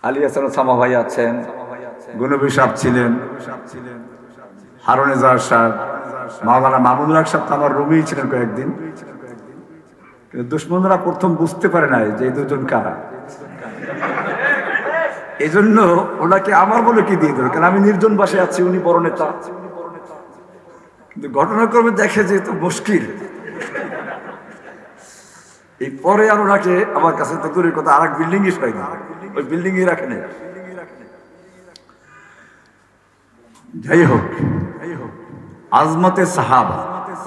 আলী হাসান সামা ভাই আছেন, গুনবী সাহেব ছিলেন, হারুন এজাহার সাহেব, মাওলানা মামুনুল হক সাহেব তো আমার রুমেই ছিলেন কয়েকদিন। কিন্তু দুশ্মনরা প্রথম বুঝতে পারে নাই যে এই দুজন কারা, এই জন্য ওনাকে আমার বলে কি দিয়ে দিল, কারণ আমি নির্জন বাসে আছি, উনি বড় নেতা। কিন্তু ঘটনাক্রমে দেখে যে তো মুশকিল, এই পরে আর ওনাকে আমার কাছে তো দূরের কথা আর এক বিল্ডিং এ পাই না, ওই বিল্ডিং এ রাখে নেই। যাই হোক, আজমতে সাহাবা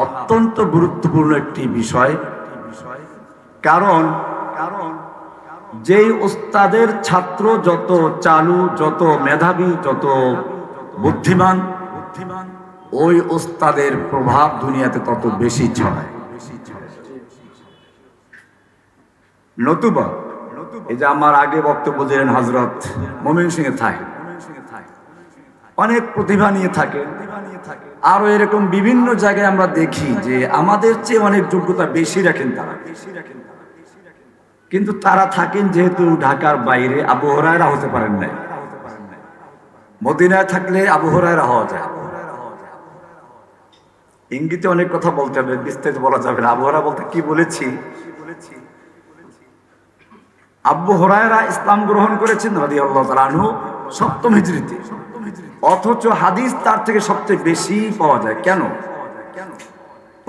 অত্যন্ত গুরুত্বপূর্ণ একটি বিষয়। কারণ যেই উস্তাদের ছাত্র যত চালু, যত মেধাবী, যত বুদ্ধিমান, ওই উস্তাদের প্রভাব দুনিয়াতে তত বেশি ছড়ায়। নতুবা এই যে আমার আগে বক্তব্য দিলেন হযরত মোমিন সিং এ থাকে, অনেক প্রতিভা নিয়ে থাকে, আরো এরকম বিভিন্ন জায়গায় আমরা দেখি যে আমাদের চেয়ে অনেক যোগ্যতা বেশি রাখেন তারা, কিন্তু তারা থাকেন যেহেতু ঢাকার বাইরে, আবু হুরায়রা হতে পারেন নাই। মদিনায় থাকলে আবু হুরায়রা হওয়া যায়। ইঙ্গিতে অনেক কথা বলতে হবে, বিস্তারিত বলা যাবে না। আবু হুরায়রা বলতে কি বলেছি, আবু হুরায়রা ইসলাম গ্রহণ করেছেন রাদিয়াল্লাহু তাআলা আনহু 7ম হিজরিতে, অথচ হাদিস তার থেকে সবচেয়ে বেশি পাওয়া যায়। কেন?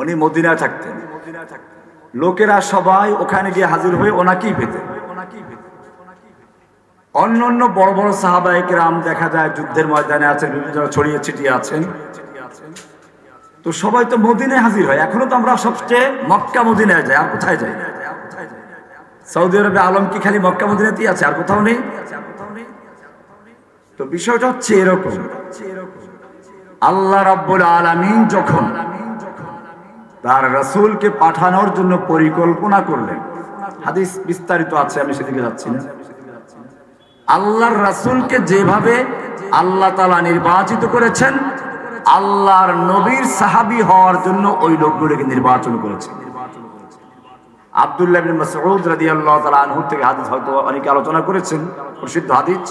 উনি মদিনায় থাকতেন, লোকেরা সবাই ওখানে গিয়ে হাজির হয়ে ওনাকেই পেতেন। অন্য অন্য বড় বড় সাহাবায়ে কেরাম দেখা যায় যুদ্ধের ময়দানে আছেন, বিভিন্ন জায়গায় ছড়িয়ে ছিটিয়ে আছেন, তো সবাই তো মদিনায় হাজির হয়। এখনো তো আমরা সবচেয়ে মক্কা মদিনায় যাই, আর কোথায় যাই? সৌদি আরবে আলম কি খালি মক্কা মদিনাতেই আছে, আর কোথাও নেই? তো বিষয়টা হচ্ছে এরকম, আল্লাহ রাব্বুল আলামিন যখন তার রাসূলকে পাঠানোর জন্য পরিকল্পনা করলেন, হাদিস বিস্তারিত আছে, আমি সেদিকে যাচ্ছি না। আল্লাহর রাসূলকে যেভাবে আল্লাহ তাআলা নির্বাচিত করেছেন, আল্লাহর নবীর সাহাবী হওয়ার জন্য ওই লোকগুলোকে নির্বাচন করেছেন। আব্দুল্লাহ ইবনে মাসউদ রাদিয়াল্লাহু তাআলা আনহু থেকে হাদিস হয়তো অনেকে আলোচনা করেছেন, প্রসিদ্ধ হাদিস,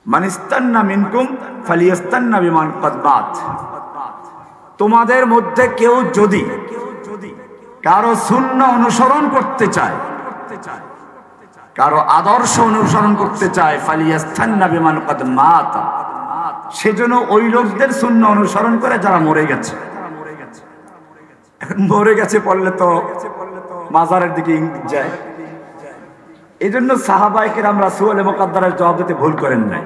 মান ইস্তান্না মিনকুম ফালিয়াস্তান্না বিমান ক্বাদ মাত। তোমাদের মধ্যে কেউ যদি কারো সুন্নাহ অনুসরণ করতে চায়, কারো আদর্শ অনুসরণ করতে চায়, ফালিয়াস্তান্না বিমান ক্বাদ মাত, সেজন্য ওই লোকদের সুন্নাহ অনুসরণ করে যারা মরে গেছে। মরে গেছে পড়লে তো মাজারের দিকে ইঙ্গিত যায়। এই জন্য সাহাবায়ে কেরাম রাসূলের মুকাদ্দারের জবাব দিতে ভুল করেন নাই।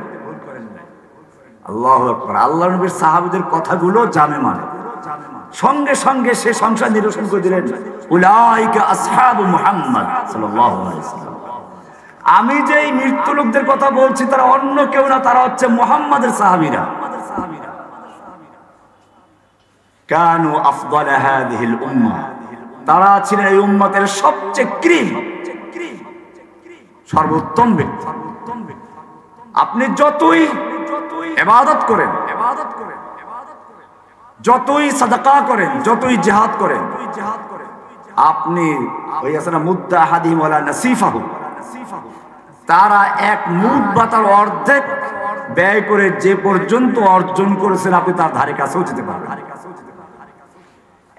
আল্লাহু আকবার। আল্লাহর নবীর সাহাবীদের কথাগুলো জামে মানে, সঙ্গে সঙ্গে সে সংসার নিরসন করে দিলেন, উলাইকা আসহাবু মুহাম্মদ সাল্লাল্লাহু আলাইহি ওয়াসাল্লাম। আমি যে এই মৃত্যু লোকদের কথা বলছি তারা অন্য কেউ না, তারা হচ্ছে মুহাম্মাদের সাহাবীরা। কানু আফদাল হাযিহিল উম্মাহ, তারা ছিলেন এই উম্মতের সবচেয়ে কৃম, সর্বোত্তম ব্যক্তি। আপনি যতই ইবাদত করেন, যতই সাদাকা করেন, যতই জিহাদ করেন, আপনি ওই আছে না মুদ্দা হাদিম ওয়ালা নাসিফাহু, তারা এক মুদ বা তার অর্ধেক ব্যয় করে যে পর্যন্ত অর্জন করেছেন আপনি তার ধারে কাছেও যেতে পারবেন।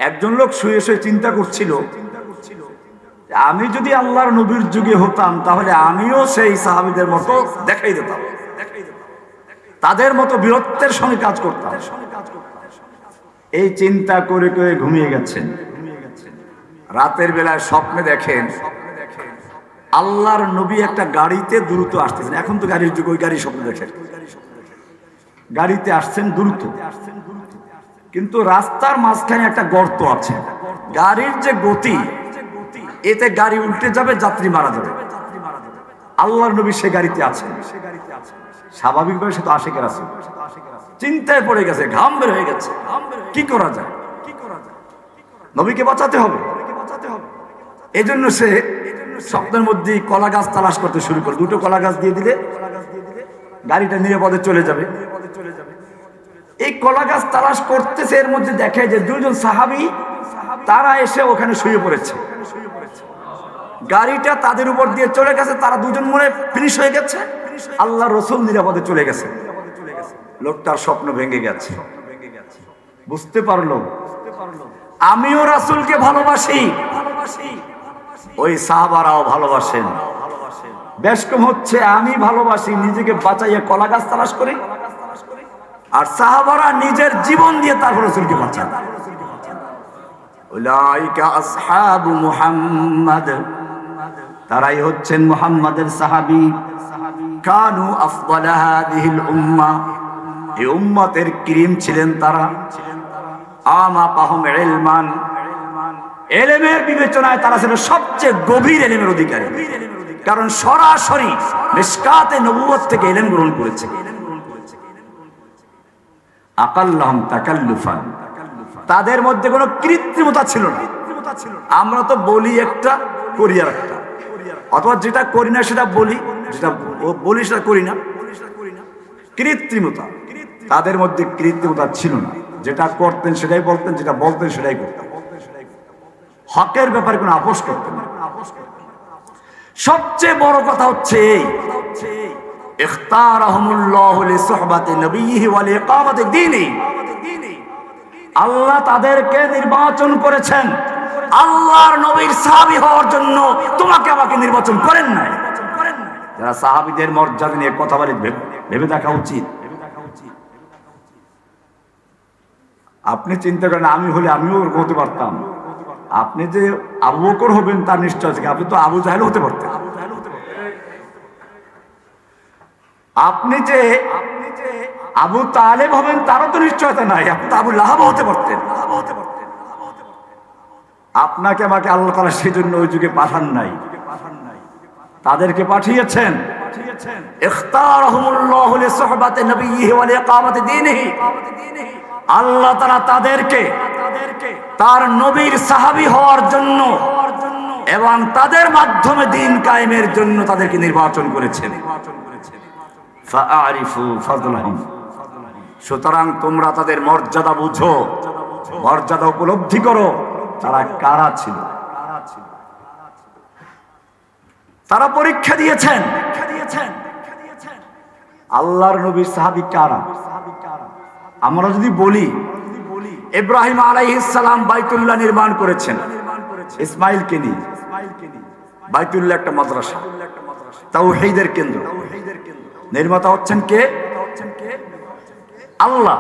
একজন লোক শুয়ে শুয়ে চিন্তা করছিল, আমি যদি আল্লাহর নবীর যুগে হতাম তাহলে আমিও সেই সাহাবীদের মতো দেখাই দিতাম, তাদের মতো বীরত্বের সঙ্গে কাজ করতাম। এই চিন্তা করে করে ঘুমিয়ে গেছেন। রাতের বেলায় স্বপ্নে দেখেন আল্লাহর নবী একটা গাড়িতে দ্রুত আসতেছেন। এখন তো গাড়ির যুগ, ওই গাড়ি স্বপ্ন দেখেন, গাড়িতে আসছেন দ্রুত, কিন্তু রাস্তার মাঝখানে একটা গর্ত আছে। গাড়ির যে গতি, এতে গাড়ি উল্টে যাবে, যাত্রী মারা যাবে। আল্লাহর নবী সে গাড়িতে আছেন, স্বাভাবিকভাবে সে তো আশিকের আছে, চিন্তায় পড়ে গেছে, ঘাম বের হয়ে গেছে, কি করা যায়? নবীকে বাঁচাতে হবে। এজন্য সে স্বপ্নের মধ্যে কলা গাছ তালাশ করতে শুরু করে, দুটো কলা গাছ দিয়ে দিলে গাড়িটা নিরাপদে চলে যাবে। এই কলা গাছ তালাশ করতেছে, এর মধ্যে দেখে যে দুজন সাহাবী তারা এসে ওখানে শুয়ে পড়েছে। গাড়িটা তাদের উপর দিয়ে চলে গেছে, তারা দুজন মনে ফিনিশ হয়ে গেছে, আল্লাহ রসুল নিরাপদে চলে গেছে। লোকটার স্বপ্ন ভেঙে গেছে, বুঝতে পারলো আমিও রাসূলকে ভালোবাসি, ওই সাহাবারাও ভালোবাসেন। বেশ কম হচ্ছে আমি ভালোবাসি, নিজেকে বাঁচাইয়া কলা গাছ তালাশ করি, আর সাহাবারা নিজের জীবন দিয়ে তারপর রাসূলকে বাঁচান। উলাইকা আসহাবু মুহাম্মাদ, তারাই হচ্ছেন মুহাম্মাদের সাহাবী। কানু আফদালা হাযিহিল উম্মাহ, এই উম্মতের ক্রিম ছিলেন তারা। আমাকাহুম ইলমান, ইলমের বিবেচনায় তারা ছিল সবচেয়ে গভীর ইলমের অধিকারী, কারণ সরাসরি মিশকাতে নবুয়ত থেকে ইলম গ্রহণ করেছে। আকাল্লাহুম তাকাল্লুফান, তাদের মধ্যে কোনো কৃত্রিমতা ছিল না। আমরা তো বলি একটা, করি আর একটা, অথবা যেটা করি না সেটা বলি, যেটা বলি সেটা করি না। কৃত্রিমতা, তাদের মধ্যে কৃত্রিমতা ছিল না। যেটা করতেন সেটাই বলতেন, যেটা বলতেন সেটাই করতেন। হকের ব্যাপারে কোনো আপোষ করতেন না। সবচেয়ে বড় কথা হচ্ছে এই, ইখতারাহুমুল্লাহু লিসুহবাতি নবিয়্যিহি ওয়া লিইকামাতি দীনিহি, আল্লাহ তাদেরকে নির্বাচন করেছেন আল্লাহর নবীর সাহাবী হওয়ার জন্য। তোমাকে আমাকে নির্বাচন করেন নাই। যারা সাহাবীদের মর্যাদা নিয়ে কথা বলে ভেবে দেখা উচিত। আপনি চিন্তা করেন, আমি হলে আমিও হতে পারতাম। আপনি যে আবু বকর হবেন তার নিশ্চয় আছে, আপনি তো আবু জাহেল হতে পারতেন। আপনি যে আবু তালেব হবেন তারও তো নিশ্চয়তা নাই, আপনি তো আবু লাহাব হতে পারতেন। আপনাকে আমাকে আল্লাহ তাআলা সেই জন্য ওই যুগে পাঠান নাই, তাদেরকে পাঠিয়েছেন। ইখতারাহুমুল্লাহু লিসুহবাতি নবিয়্যিহি ওয়া লিইকামাতি দীনিহি, আল্লাহ তাআলা তাদেরকে তার নবীর সাহাবী হওয়ার জন্য এবং তাদের মাধ্যমে দ্বীন কায়েমের জন্য তাদেরকে নির্বাচন করেছেন। ফাআরিফু ফাযলাহুম, সুতরাং তোমরা তাদের মর্যাদা বুঝো, মর্যাদা উপলব্ধি করো। তারা কারা ছিল? তারা পরীক্ষা দিয়েছেন আল্লাহর নবীর সাহাবী কারা। আমরা যদি বলি ইব্রাহিম আলাইহিস সালাম বাইতুল্লাহ নির্মাণ করেছেন ইসমাইলকে নিয়ে, বাইতুল্লাহ একটা মাদ্রাসা, তাওহীদের কেন্দ্র। নির্মাতা হচ্ছেন কে? আল্লাহ।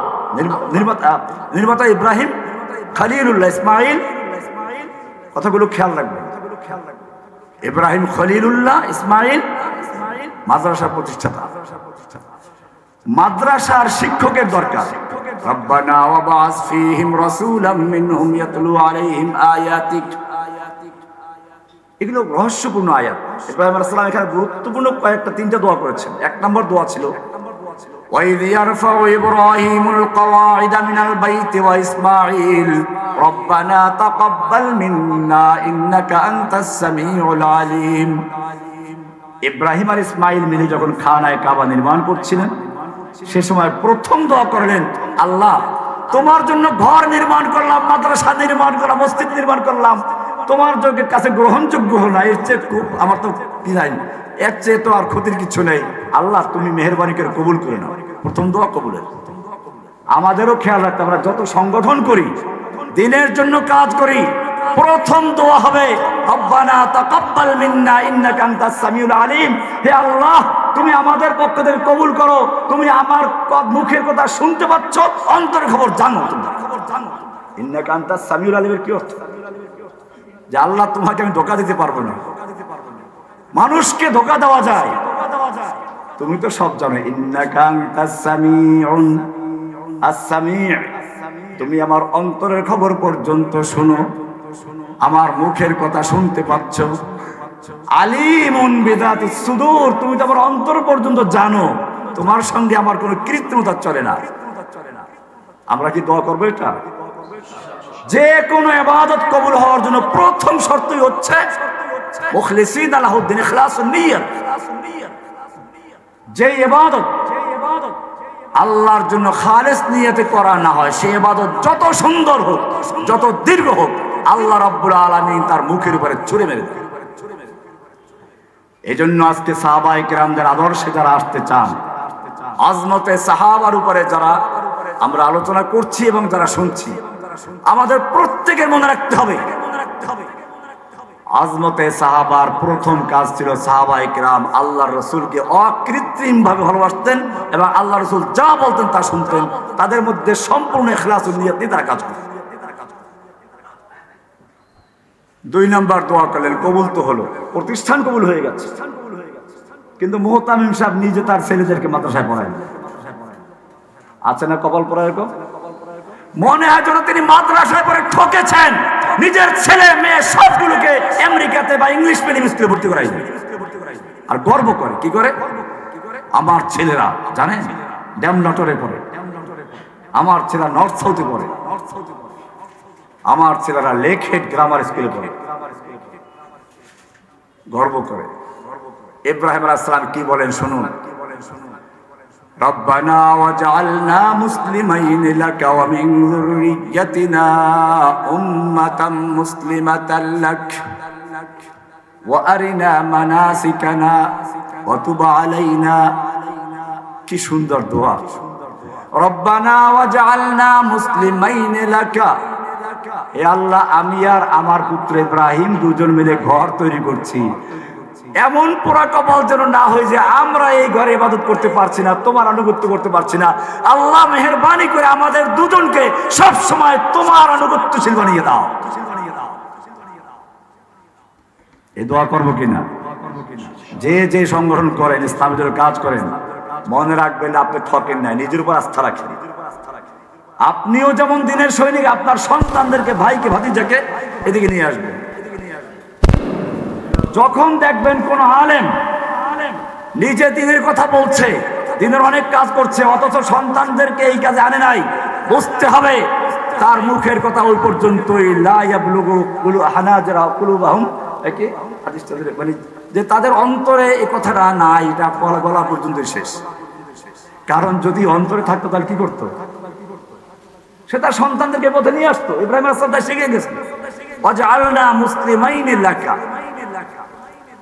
নির্মাতা ইব্রাহিম, খলিলুল্লাহ ইসমাইল। কথাগুলো খেয়াল রাখবেন। ইব্রাহিম খলিলুল্লাহ, ইসমাইল মাদ্রাসার প্রতিষ্ঠাতা। মাদ্রাসার শিক্ষকের দরকার। রব্বানা ওয়াবআস ফীহিম রাসূলাম মিনহুম ইয়াতলু আলাইহিম আয়াতিক। এগুলো রহস্যপূর্ণ আয়াত। ইব্রাহিম আলাইহিস সালাম এখানে গুরুত্বপূর্ণ কয়েকটা তিনটা দোয়া করেছেন। এক নম্বর দোয়া ছিল ওয়াইয ইয়ারফাউ ইব্রাহিমুল কওয়াইদা মিনাল বাইতি ওয়া ইসমাঈল রব্বানা তাকাব্বাল মিন্না ইন্নাকা আনতাস সামিউল আলিম। ইব্রাহিম আর ইসমাঈল মিলে যখন খানায়ে কাবা নির্মাণ করছিলেন, সে সময় প্রথম দোয়া করলেন, আল্লাহ তোমার জন্য ঘর নির্মাণ করলাম, মাদ্রাসা নির্মাণ করলাম, মসজিদ নির্মাণ করলাম, তোমার যোগ্যের কাছে গ্রহণযোগ্য হলো না, এর চেয়ে আমার তো কি জানি, এর চেয়ে তো আর ক্ষতির কিছু নেই। আল্লাহ তুমি মেহেরবানি করে কবুল করে নাও। প্রথম দোয়া কবুলের। আমাদেরও খেয়াল রাখতে, আমরা যত সংগঠন করি, দিনের জন্য কাজ করি, প্রথম দোয়া হবে রব্বানা তাকাব্বাল মিন্না ইন্নাকা আনতাস সামিউল আলিম। হে আল্লাহ তুমি আমাদের পক্ষ থেকে কবুল করো, তুমি আমার মুখের কথা শুনতে পাচ্ছ, অন্তরের খবর জানো। ইন্নাকা আনতাস সামিউল আলিমের কি অর্থ? যে আল্লাহ তোমাকে আমি ধোঁকা দিতে পারবো না। মানুষকে ধোঁকা দেওয়া যায়, তুমি তো সব জানো। ইন্নাকা আনতাস সামিউন, আস-সামি', তুমি আমার অন্তরের খবর পর্যন্ত শুনো, আমার মুখের কথা শুনতে পাচ্ছ। আলিমুন বিযাতিস সুদূর, তুমি তো আমার অন্তর পর্যন্ত জানো, তোমার সঙ্গে আমার কোনো কৃত্রিমতা চলে না। আমরা কি দোয়া করবো এটা? যে কোনো ইবাদত কবুল হওয়ার জন্য প্রথম শর্তই হচ্ছে মুখলিসিনা লাহুদ্দিন, ইখলাসুন নিয়ত। যে ইবাদত আল্লাহর জন্য খালেস নিয়তে করা না হয়, সেই ইবাদত যত সুন্দর হোক, যত দীর্ঘ হোক, আল্লাহ রাব্বুল আলামিন তার মুখের উপরে ছুঁড়ে মেরে দেন। এই জন্য আজকে সাহাবায়ে কেরামদের আদর্শে যারা আসতে চান, আজমতে সাহাবার উপরে যারা আমরা আলোচনা করছি এবং যারা শুনছি, আমাদের প্রত্যেকের মনে রাখতে হবে আজমতে সাহাবার প্রথম কাজ ছিল সাহাবায়ে কেরাম আল্লাহর রাসূলকে অকৃত্রিম ভাবে ভালোবাসতেন এবং আল্লাহর রাসূল যা বলতেন তা শুনতেন। তাদের মধ্যে সম্পূর্ণ ইখলাসুন নিয়ত নিয়ে তারা কাজ করতেন। 2 নাম্বার দোয়া করলেন, কবুল তো হলো, প্রতিষ্ঠান কবুল হয়ে গেছে, কিন্তু মুহতামিম সাহেব নিজে তার ছেলেদেরকে মাদ্রাসায় পড়ায় না। আছে না কপাল পড়া এরকম? মনে হয় যেন তিনি মাদ্রাসায় পড়ে ঠকেছেন, নিজের ছেলে মেয়ে সবগুলোকে আমেরিকাতে বা ইংলিশ মিডিয়াম স্কুলে ভর্তি করাই আর গর্ব করে। কি করে? আমার ছেলেরা জানেন ড্যাম নটরে পড়ে, আমার ছেলেরা নর্থ সাউথে পড়ে, আমার ছেলেরা লেক হেড গ্রামার স্কুলে পড়ে, গর্ব করে। ইব্রাহিম আলাইহিস সালাম কি বলেন শুনুন, রব্বানা ওয়াজআলনা মুসলিমাইন লাকা ওয়া মিন যুররিয়্যাতিনা উম্মাতাম মুসলিমাতান লাক ওয়া আরিনা মানাসিকানা ওয়া তুব আলাইনা। কি সুন্দর দোয়া, রব্বানা ওয়াজআলনা মুসলিমাইন লাকা। হে আল্লাহ, আমি আর আমার পুত্র ইব্রাহিম দুজন মিলে ঘর তৈরি করছি, এমন পোড়া কপাল যেন না হয় যে আমরা এই ঘরে ইবাদত করতে পারছি না, তোমার আনুগত্য করতে পারছি না। আল্লাহ মেহেরবানি করে আমাদের দুজনকে সব সময় তোমার আনুগত্যশীল বানিয়ে দাও। এই দোয়া করবো কিনা? যে যে সংগঠন করেন, ইসলামের কাজ করেন, মনে রাখবেন আপনি ঠকেন নাই, নিজের উপর আস্থা রাখেন। আপনিও যেমন দিনের সৈনিক, আপনার সন্তানদেরকে, ভাইকে, ভাতিজাকে এদিকে নিয়ে আসবেন। যখন দেখবেন কোন আলেম নিজে দিনের কথা বলছে, দিনের অনেক কাজ করছে, অথচ সন্তানদেরকে এই কাজে আনে নাই, বুঝতে হবে তার মুখের কথা ওই পর্যন্তই, লা ইয়াবলুগু হানাজিরা কুলুবাহুম, কি হাদিসটা মানে যে তাদের অন্তরে এই কথাটা নাই, এটা গলা পর্যন্ত শেষ। কারণ যদি অন্তরে থাকতো তাহলে কি করতো? সে তার সন্তানদেরকে পথে নিয়ে আসতো। ইব্রাহিম আলাইহিস সালাম শিখে গেছে, ওয়াজআলনা মুসলিমাইন লাকা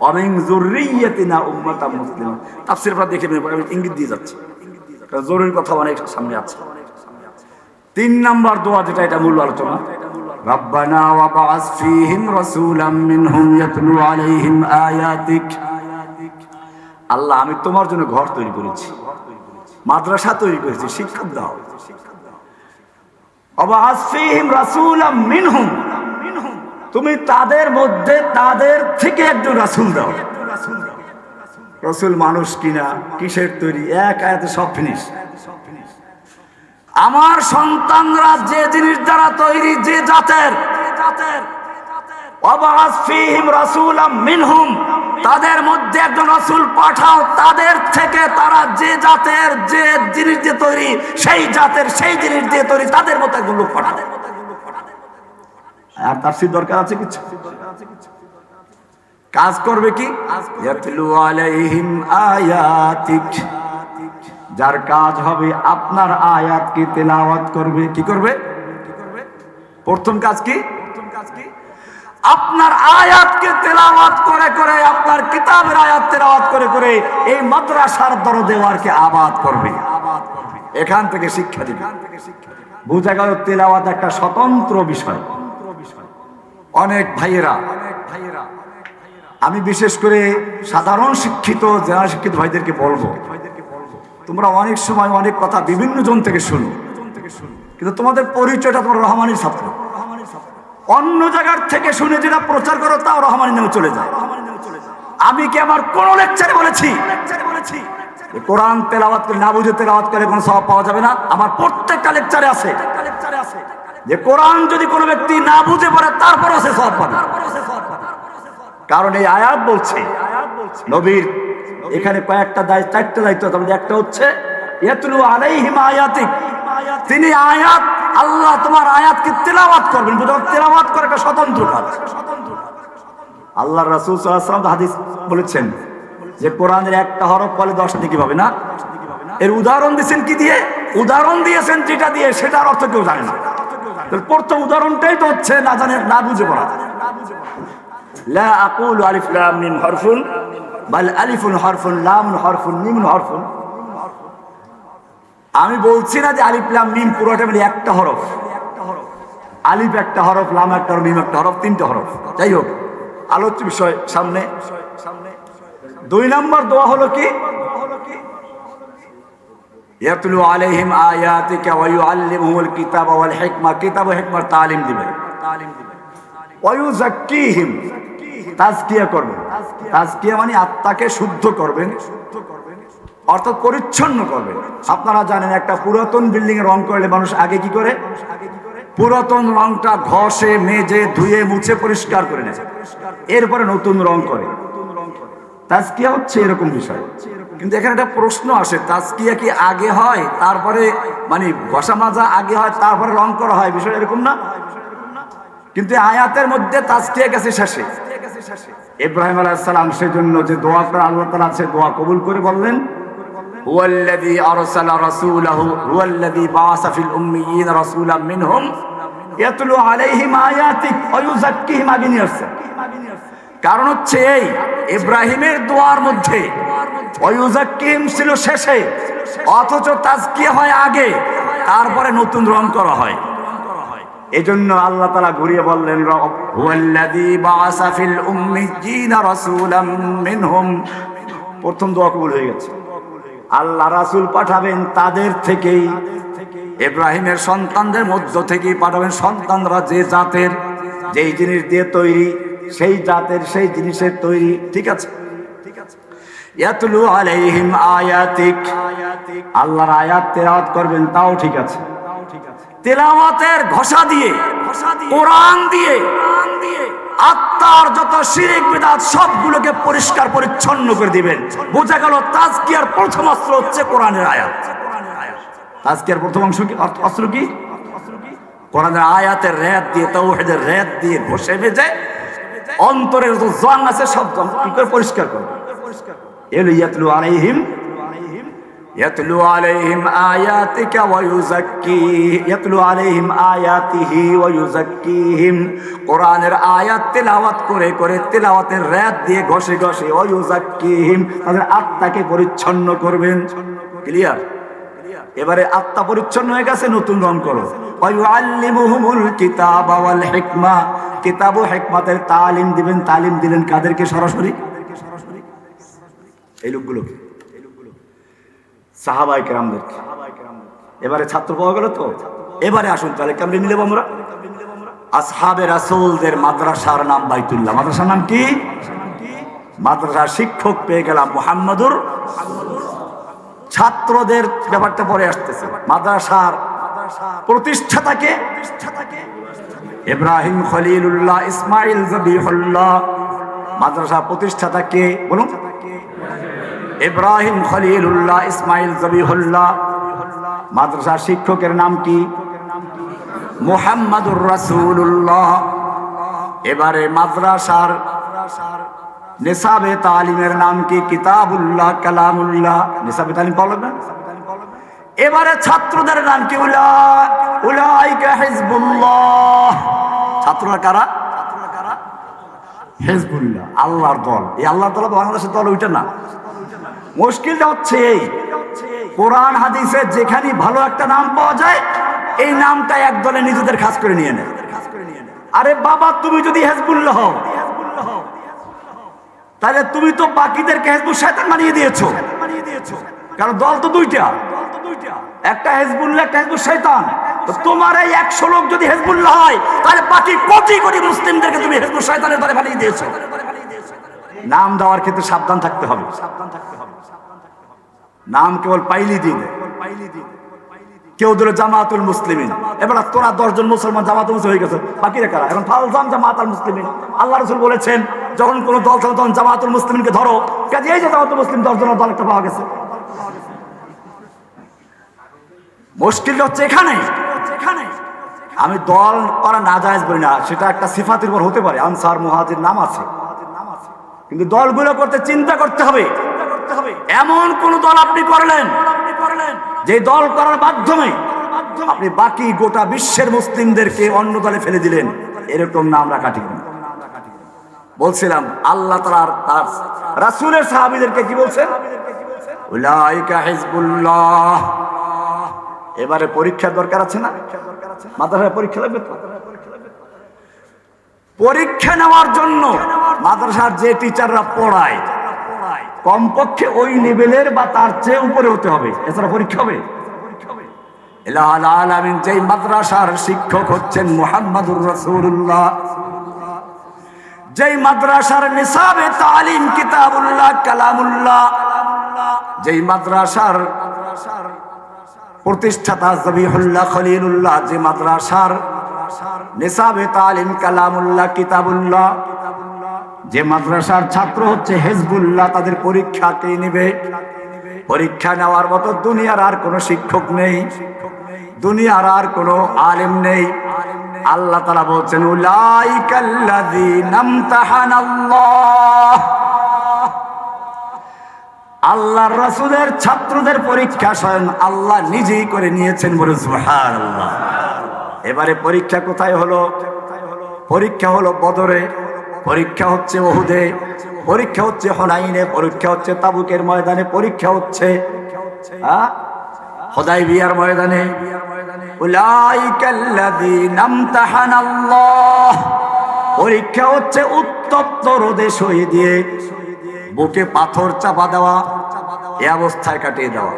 ওয়া মিন যুররিয়্যাতিনা উম্মাতাম মুসলিমা। তাফসীর আমরা দেখে আমি ইঙ্গিত দিয়ে যাচ্ছি, কারণ জরুরি কথা অনেক সামনে আছে। 3 নাম্বার দোয়া যেটা, এটা মূল আলোচনা, রব্বানা ওয়া বা'আস ফীহিম রাসূলাম মিনহুম ইয়াতলু আলাইহিম আয়াতিক। আল্লাহ, আমি তোমার জন্য ঘর তৈরি করেছি, মাদ্রাসা তৈরি করেছি, শিক্ষা দাও। ওয়াবা'আস ফীহিম রাসূলাম মিনহুম, তুমি তাদের মধ্যে তাদের থেকে একজন রাসূল দাও। রাসূল মানুষ কিনা, কিসের তৈরি? এক আয়াতে সব ফিনিশ। আমার সন্তানরা যে জিনিস দ্বারা তৈরি, যে জাতের, ওয়াবা'আস ফীহিম রাসূলাম মিনহুম, তাদের মধ্যে একজন রাসূল পাঠাও, তাদের থেকে তারা যে জাতের, যে জিনিস দিয়ে তৈরি, সেই জাতের, সেই জিনিস দিয়ে তৈরি, তাদের মতো একজন লোক পাঠাও। আর তাফসীর দরকার আছে কিছু? কাজ করবে কি? ইয়াতলু আলাইহিম আয়াতিক, যার কাজ হবে আপনার আয়াতকে তেলাওয়াত করবে। কি করবে? প্রথম কাজ কি? আপনার আয়াতকে তেলাওয়াত করে করে, আপনার কিতাবের আয়াত তেলাওয়াত করে করে এই মাদ্রাসার দরদেওয়ারকে আবাদ করবে। এখান থেকে শিক্ষা দিবে। বুঝা গেল তেলাওয়াত একটা স্বতন্ত্র বিষয়। অনেক ভাইয়েরা, আমি বিশেষ করে সাধারণ শিক্ষিত, যারা শিক্ষিত ভাইদেরকে বলবো, তোমরা অনেক সময় অনেক কথা বিভিন্ন জন থেকে শুনো, কিন্তু তোমাদের পরিচয়টা তোমার রহমানির ছাত্র। অন্য জায়গার থেকে শুনে যেটা প্রচার করো তাও রহমানি নামে চলে যায়। আমি কি আমার কোন লেকচারে বলেছি কোরআন তেলাওয়াত করে না বুঝে তেলাওয়াত করে কোনো সওয়াব পাওয়া যাবে না? আমার প্রত্যেকটা লেকচারে আছে যে কোরআন যদি কোনো ব্যক্তি না বুঝে পড়ে তারপরও সে সওয়াব পাবে। কারণ এই আয়াত বলছে, নবীর এখানে কয়েকটা দায়িত্ব, 4টা দায়িত্ব। তার একটা হচ্ছে ইয়াতলু আলাইহিম আয়াতিক, তিনি আয়াত, আল্লাহ তোমার আয়াতকে তেলাওয়াত করবেন। বুঝো, তেলাওয়াত করা একটা স্বতন্ত্র কাজ। আল্লাহর রাসূল সাল্লাল্লাহু আলাইহি ওয়াসাল্লাম হাদিস বলেছেন যে কোরআনের একটা হরফ বলে 10 নেকি পাবে না। এর উদাহরণ দিয়েছেন কি দিয়ে? উদাহরণ দিয়েছেন যেটা দিয়ে, সেটার অর্থ কেউ জানে না। প্রথম উদাহরণটাই তো হচ্ছে না জানে, না বুঝে পড়া। লা আকুলু আলিফ লাম মিম হরফুন বাল আলিফুন হরফুন লামুন হরফুন মিমুন হরফুন। আমি বলছি না যে আলিফ লাম মিম পুরোটা মিলে একটা হরফ। আলিফ একটা হরফ, লাম একটা হরফ, মিম একটা হরফ, তিনটা হরফ। যাই হোক, আলোচ্য বিষয় সামনে। 2 নম্বর দোয়া হলো কি? ইয়াতলু আলাইহিম আয়াতিকা ওয়া ইউআল্লিমুহুল কিতাবা ওয়াল হিকমা, কিতাব ও হিকমার তালিম দিবেন। ওয়া ইউযাক্কিহিম, তাজকিয়া করবেন। তাজকিয়া মানে আত্মাকে শুদ্ধ করবেন, অর্থাৎ পরিচ্ছন্ন করবেন। আপনারা জানেন একটা পুরাতন বিল্ডিং এর রং করলে মানুষ আগে কি করে? পুরাতন রংটা ঘষে মেজে ধুয়ে মুছে পরিষ্কার করে নেয়, এরপরে নতুন রং করে। তাজকিয়া হচ্ছে এরকম বিষয়। কিন্তু এখানে একটা প্রশ্ন আসে, তাজকিয়া কি আগে হয় তারপরে মানে ঘষা মাজা আগে হয় তারপরে রং করা হয়? বিষয় এরকম না। কিন্তু আয়াতের মধ্যে তাজকিয়া গেছে শেষে। ইব্রাহিম আলাইহিস সালাম সেজন্য যে দোয়া করে আল্লাহ তাআলা সে দোয়া কবুল করে বললেন, হুয়াল্লাযী আরসালা রাসূলাহু হুয়াল্লাযী বাআসা ফিল উম্মিয়িনা রাসূলাম মিনহুম ইয়াতলু আলাইহিম আয়াতিক ওয়া ইউযাক্কিহিম। আগে নিয়ে আসছে, কারণ হচ্ছে এই ইব্রাহিমের দোয়ার মধ্যে ওয়া ইউযাক্কিহিম ছিল শেষে, অথচ তাজকিয়া হয় আগে, তারপরে নতুন রং করা হয়। এজন্য আল্লাহ তাআলা ঘুরিয়ে বললেন, হুয়াল্লাযী বাআসা ফিল উম্মিয়িনা রাসূলাম মিনহুম। প্রথম দোয়া কবুল হয়ে গেছে। আল্লাহ রাসূল পাঠাবেন তাদের থেকেই, ইব্রাহিমের সন্তানদের মধ্য থেকেই পাঠাবেন। সন্তানরা যে জাতের, যেই জিনিস দিয়ে তৈরি, সেই জাতের সেই জিনিসের তৈরি। ঠিক আছে। ইয়াতলু আলাইহিম আয়াতিক, আল্লাহর আয়াত তেলাওয়াত করবেন, তাও ঠিক আছে। তেলাওয়াতের ঘষা দিয়ে, কোরআন দিয়ে আত্মার যত শিরক বিদআত সবগুলোকে পরিষ্কার পরিচ্ছন্ন করে দিবেন। বোঝা গেল তাজকিয়ার প্রথম অস্ত্র হচ্ছে কোরআনের আয়াত। তাজকিয়ার প্রথম অংশ কি? অস্ত্র কি? কোরআনের আয়াতের রেত দিয়ে, তাওহীদের রেত দিয়ে ঘষে মেজে অন্তরের যত জং আছে সব জং কি করে পরিষ্কার করবে। ইয়াতলু আলাইহিম, ইয়াতলু আলাইহিম আয়াতিকা ওয়া ইউযাক্কিহিম, ইয়াতলু আলাইহিম আয়াতিহি ওয়া ইউযাক্কিহিম। কোরআনের আয়াত তেলাওয়াত করে করে তেলাওয়াতের রেত দিয়ে ঘষে ঘষে ওয়া ইউযাক্কিহিম, তাদের আত্মাকে পরিচ্ছন্ন করবেন। ক্লিয়ার? এবারে আত্মা পরিচ্ছন্ন হয়ে গেছে, নতুন রং করো। ওয়া ইউআল্লিমুহুমুল কিতাবা ওয়াল হিকমা, কিতাব ও হিকমতের তালিম দিবেন। তালিম দিলেন কাদেরকে? সরাসরি এই লোকগুলোকে, সাহাবায়ে কেরামদেরকে। এবারে ছাত্র পাওয়া গেল তো। এবারে আসুন তাহলে কেমনে মিলাবো আমরা? আসহাবে রাসূলদের মাদ্রাসার নাম বাইতুল্লাহ। মাদ্রাসার নাম কি? মাদ্রাসার শিক্ষক পেয়ে গেলাম মুহাম্মাদুর। ছাত্রদের ব্যাপারটা পরে আসতেছে। মাদ্রাসার প্রতিষ্ঠাতাকে ইব্রাহিম খলিলুল্লাহ ইসমাইল জবিহুল্লাহ। মাদ্রাসা প্রতিষ্ঠাতাকে বলুন? ইব্রাহিম খলিলুল্লাহ ইসমাইল জবিহুল্লাহ। মাদ্রাসার শিক্ষকের নাম কি? মুহাম্মাদুর রাসূলুল্লাহ। এবারে মাদ্রাসার নিসাবে তালিমের নাম কি? কিতাবুল্লাহ কালামুল্লাহ। নিসাবে তালিম পাওয়া না? এবারে ছাত্রদের নাম কি? উলাইকা হিজবুল্লাহ। ছাত্ররা কারা? হিজবুল্লাহ, আল্লাহর দল। এই আল্লাহর দল বাংলাদেশের দল ওইটা না। মুশকিলটা হচ্ছে এই, কোরআন হাদিসে যেখানে ভালো একটা নাম পাওয়া যায় এই নামটা এক দলে নিজেদের খাস করে নিয়ে নেয়। আরে বাবা, তুমি যদি হিজবুল্লাহ হও তাহলে তুমি তো বাকিদেরকে হিজবুল শয়তান বানিয়ে দিয়েছো। কারণ দল তো দুইটা, একটা হিজবুল্লাহ একটা হিজবুল শয়তান। তো তোমার এই 100 লোক যদি হিজবুল্লাহ হয় তাহলে বাকি কোটি কোটি মুসলিমদেরকে তুমি হিজবুল শয়তানের দলে বানিয়ে দিয়েছো। নাম দেওয়ার ক্ষেত্রে সাবধান থাকতে হবে। নাম কেবল পাইলি দিন। কেউ দিল জামাতুল মুসলিমিন। এবার তোরা 10 জন মুসলমান জামাতুল মুসলিম হয়ে গেছে, বাকিরা কারা? এখন ফালজাম জামাতুল মুসলিমিন। আল্লাহ রাসূল বলেছেন যখন কোন দল থাকে তখন জামাতুল মুসলিমিনকে ধরো। কাজে এই যে জামাতুল মুসলিম 10 জনের দল একটা পাওয়া গেছে। মুশকিল হচ্ছে এখানে। আমি দল করা নাজায়েজ বলি না, সেটা একটা সিফাতের উপর হতে পারে। আনসার মুহাজির নাম আছে, কিন্তু দলগুলো করতে চিন্তা করতে হবে। এমন কোন দল আপনি করলেন যে দল করার মাধ্যমে আপনি বাকি গোটা বিশ্বের মুসলিমদেরকে অন্য দলে ফেলে দিলেন, এরকম নাম রাখা ঠিক না। বলছিলাম আল্লাহ তার রাসূলের সাহাবীদেরকে কি বলছেন? উলাইকা হিজবুল্লাহ। এবারে পরীক্ষার দরকার আছে না? মাদ্রাসায় পরীক্ষা লাগবে তো। পরীক্ষা নেওয়ার জন্য মাদ্রাসার যে টিচাররা পড়ায় কমপক্ষে ওই লেভেলের বা তার চেয়ে উপরে হতে হবে, এছাড়া পরীক্ষা হবে? ইলাহুল আলামিন যেই মাদ্রাসার শিক্ষক হচ্ছেন মুহাম্মাদুর রাসূলুল্লাহ, যেই মাদ্রাসার নিসাবে তালিম কিতাবুল্লাহ কালামুল্লাহ, যেই মাদ্রাসার প্রতিষ্ঠাতা জবিহুল্লাহ খলিলুল্লাহ, যে মাদ্রাসার নিসাবে তালিম কালামুল্লাহ কিতাবুল্লাহ, যে মাদ্রাসার ছাত্র হচ্ছে হিজবুল্লাহ, তাদের পরীক্ষা কে নেবে? পরীক্ষা নেওয়ার মতো দুনিয়ার আর কোনো শিক্ষক নেই, দুনিয়ার আর কোনো আলেম নেই। আল্লাহ তাআলা বলছেন উলাইকাল্লাযীনা ইমতাহানাল্লাহ। আল্লাহর রাসূলের ছাত্রদের পরীক্ষা স্বয়ং আল্লাহ নিজেই করে নিয়েছেন, বলে সুবহানাল্লাহ। এবারে পরীক্ষা কোথায় হলো? পরীক্ষা হলো বদরে, পরীক্ষা হচ্ছে উহুদে, পরীক্ষা হচ্ছে হুনাইনে, পরীক্ষা হচ্ছে তাবুকের ময়দানে, পরীক্ষা হচ্ছে হুদায়বিয়ার ময়দানে। উলাইকাল্লাযীনা ইমতাহানাল্লাহ। পরীক্ষা হচ্ছে উত্তপ্ত রোদে শহীদ দিয়ে বুকে পাথর চাপা দেওয়া, এই অবস্থায় কাটিয়ে দেওয়া।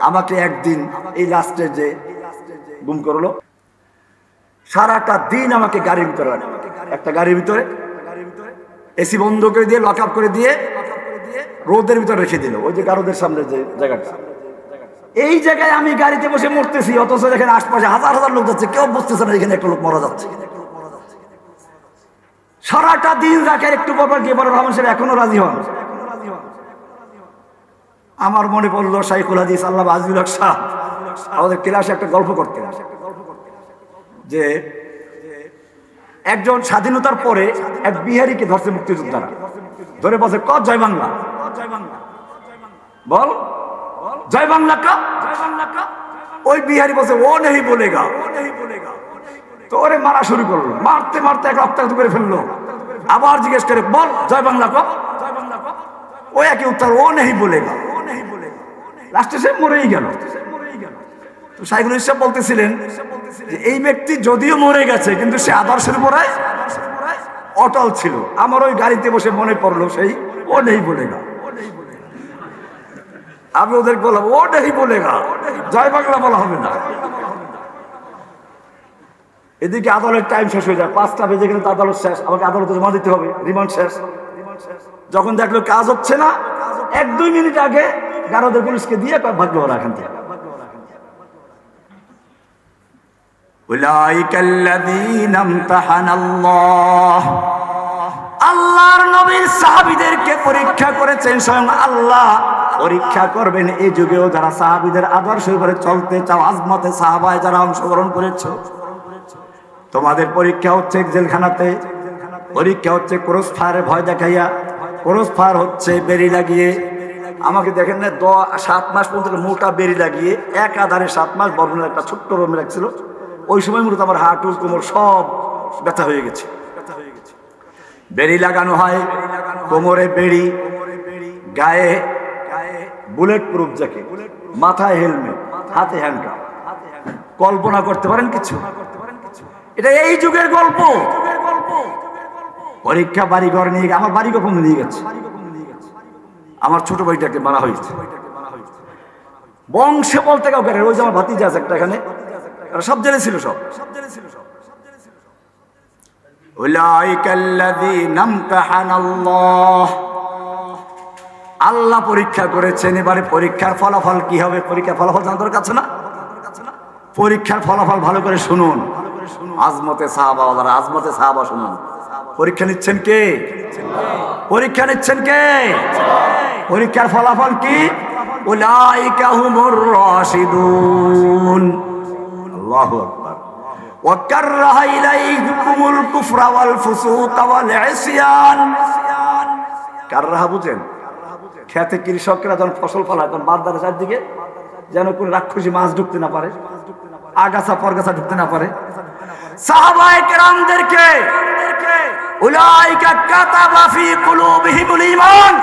আমাকে একদিন এই লাস্টে যে গুম করলো, সারাটা দিন আমাকে গাড়ির ভিতরে, একটা গাড়ির ভিতরে এসি বন্ধ করে দিয়ে লক আপ করে দিয়ে রোদের ভিতরে রেখে দিল, ওই যে গারদের সামনে যে জায়গাটা, এই জায়গায় আমি গাড়িতে বসে মরতেছি, অথচ দেখেন আশপাশে হাজার হাজার লোক যাচ্ছে, কেউ বুঝতেছে না এখানে একটা লোক মারা যাচ্ছে। সারাটা দিন রাখার একটু পর গিয়ে বড় রহমান সাহেব এখনো রাজি হন। আমার মনে পড়লো শাইখুল হাদিস আল্লামা আজিজুল হক সাহেব আমাদের ক্লাসে একটা গল্প করতেন, যে একজন স্বাধীনতার পরে এক বিহারীকে ধরছে মুক্তিযোদ্ধারা, ধরে বলছে ক জয় বাংলা, বল জয় বাংলা কা। ওই বিহারি বলছে ও নেই বলেগা, তো ওরে মারা শুরু করলো, মারতে মারতে এক রক্তাক্ত করে ফেললো। আবার জিজ্ঞেস করে বল জয় বাংলা ক, ওই একই উত্তর ও নেই বলেগা। লাস্টে সে মরেই গেল। তো শাইখুল ইসলাম বলতেছিলেন যে এই ব্যক্তি যদিও মরে গেছে কিন্তু সে আদর্শের উপরে অটল ছিল। আমার ওই গাড়িতে বসে মনে পড়লো সেই ও নেই বলেগা। আমি ওদের বললাম ও নেই বলেগা, জয় বাংলা বলা হবে না। এদিকে আদালতের টাইম শেষ হয়ে যায়, 5টা বেজে গেলে তো আদালত শেষ, আমাকে আদালতে জমা দিতে হবে, রিমান্ড শেষ। যখন দেখলো কাজ হচ্ছে না, 1-2 মিনিট আগে গারদের পুলিশকে দিয়ে ভাগলো ওরা এখান থেকে। উলাইকাল্লাযীনা ইমতাহানাল্লাহ। আল্লাহর নবীর সাহাবীদেরকে পরীক্ষা করেছেন স্বয়ং আল্লাহ, পরীক্ষা করবেন এই যুগেও যারা সাহাবীদের আদর্শের উপরে চলতে চাও, আজমতে সাহাবায় যারা অংশগ্রহণ করেছো। তোমাদের পরীক্ষা হচ্ছে জেলখানাতে, পরীক্ষা হচ্ছে ক্রস ফায়ারে ভয় দেখাইয়া, ক্রস ফায়ার হচ্ছে বেরি লাগিয়ে। আমাকে দেখেন না 7 মাস পর্যন্ত মোটা বেরি লাগিয়ে এক আধারে 7 মাস বর্ণের একটা ছোট্ট রুমে রাখছিল। ওই সময় মূলত আমার হাঁটু কোমর সব ব্যথা হয়ে গেছে। বেরি লাগানো হয়, কোমরে বেরি, গায়ে বুলেট প্রুফ জ্যাকেট, মাথায় হেলমেট, হাতে হ্যান্ডকাপ। কল্পনা করতে পারেন কিছু? এটা এই যুগের গল্প। পরীক্ষা বাড়িঘর নিয়ে, আমার বাড়িঘর পর্যন্ত নিয়ে গেছে। আমার ছোট ভাইটাকে মারা হয়েছে বংশে বলতে কাউকে। ওই যে আমার ভাতিজা আছে একটা এখানে, সব জেলে ছিল, সব। উলাইকাল্লাযীনা ইমতাহানাল্লাহ। আল্লাহ পরীক্ষা করেছেন। এবারে পরীক্ষার ফলাফল কি হবে? পরীক্ষার ফলাফল জানার দরকার আছে না? পরীক্ষার ফলাফল ভালো করে শুনুন। আজমতে সাহাবা, আজমতে সাহাবা শুনুন। পরীক্ষা নিচ্ছেন কে? পরীক্ষা নিচ্ছেন কে? পরীক্ষার ফলাফল কি? উলাইকা হুমুর রাশিদুন। আল্লাহু আকবার। ওয়া কাররাহা ইলাইকুমুল কুফরা ওয়াল ফুসুকা ওয়াল ইসয়ান। কাররাহা বুঝেন? খেতে কৃষকরা যখন ফসল ফলায় তখন বারদারের চারদিকে যেন কোনো রাক্ষসী মাছ ঢুকতে না পারে, আগাছা পরগাছা ঢুকতে না পারে। সাহাবায়ে কেরামদেরকে উলাইকা কাতাবা ফি কুলুবিহিমুল ঈমান,